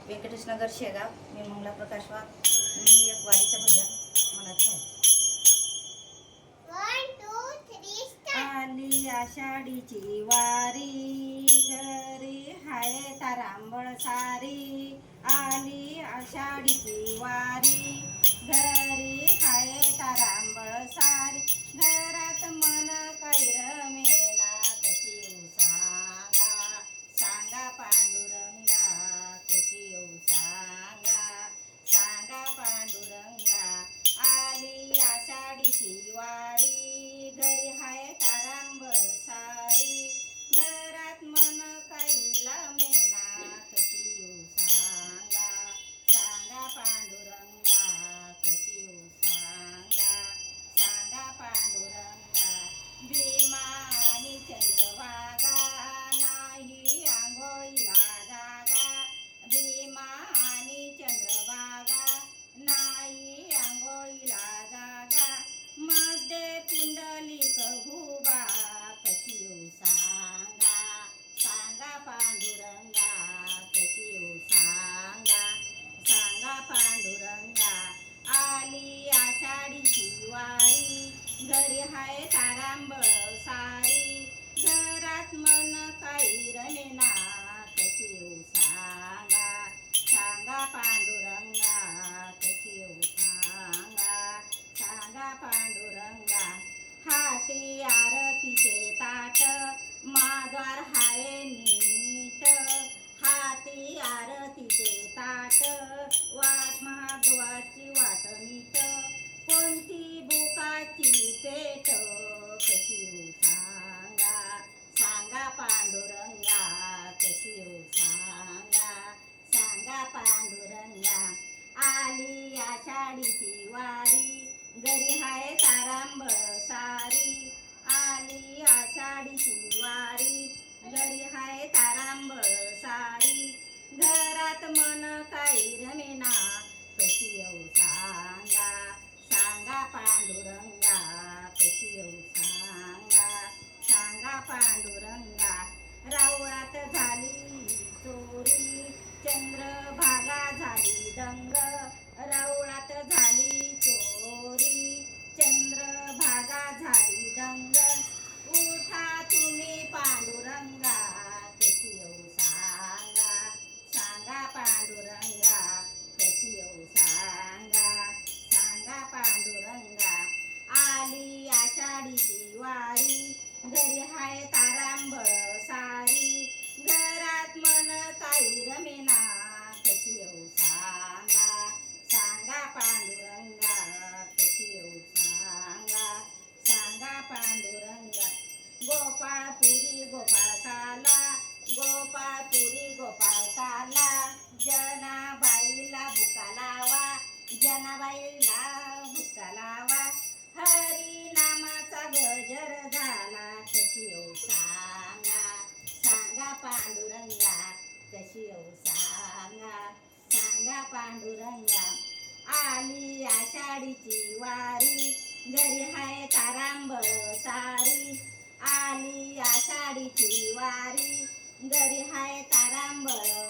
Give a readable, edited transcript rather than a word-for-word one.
व्यंकटेशनगर शेगाव. मी मंगला प्रकाश वाघ. मी एक वारीचं भजन म्हणत आहे. आली आषाढीची वारी, घरी हाय तारांबळ सारी. आली आषाढीची वारी, घरी हाय तारांबळ सारी. घरात मन काही रमेना, कशी येऊ सांगा, सांगा पांडुरंगा, कशी येऊ सांगा, सांगा पांडुरंगा. आली आषाढीची वारी, घरी हाय तारांबळ सारी. घरात मन काही रमेना, कशी येऊ सांगा, सांगा पांडुरंगा, कशी येऊ सांगा, सांगा पांडुरंगा. भीमा आणि चंद्रभागा, नाही आंघोळीला जागा. भीमा आणि चंद्रभागा, नाही आंघोळीला जागा. मध्ये पुंडलिक भुबा, कशी येऊ सांगा, सांगा पांडुरंगा, कशी येऊ सांगा, सांगा पांडुरंगा. आली आषाढीची वारी, घरी हाय तारांबळ सारी. घरात मन काही रमेना, कशी येऊ सांगा, सांगा पांडुरंगा, कशी येऊ सांगा, सांगा पांडुरंगा. हाती आरतीचे ताट, माद्वार हाय नीट. हाती आरतीचे ताट, वाट महाद्वारची वाट नीट. कोणती बुकाची पेट, कशी येऊ सांगा, सांगा पांडुरंगा, कशी येऊ सांगा, सांगा पांडुरंगा. आली आषाढीची वारी, घरी हाय तारांबळ सारी. आली आषाढीची वारी, घरी हाय तारांबळ सारी. घरात मन काही रमेना, कशी येऊ सांगा, सांगा पांडुरंगा, कशी येऊ सांगा, सांगा पांडुरंगा. रावळात झाली चोरी, चंद्रभागा झाली दंग. रावळात झाली चोरी, चंद्रभागा झाली दंग. उठा तुम्ही पांडुरंगा, कशी येऊ सांगा, सांगा पांडुरंगा, कशी येऊ सांगा, सांगा पांडुरंगा. आली आषाढीची वारी, घरी हाय तारांबळ सारी. घरात मन काही रमेना, कशी येऊ सांगा, सांगा पांडुरंगा, कशी येऊ सांगा, सांगा पांडुरंगा. गोपाळपुरी गोपाळकाला, गोपाळपुरी गोपाळकाला. जनाबाईला भुका लावा, जनाबाईला भुका लावा. हरी नामाचा गजर झाला, कशी येऊ सांगा, सांगा पांडुरंगा, कशी येऊ सांगा, सांगा पांडुरंगा. आली आषाढीची वारी, घरी हाय तारांबळ सारी. आली आषाढीची वारी, घरी हाय तारांबळ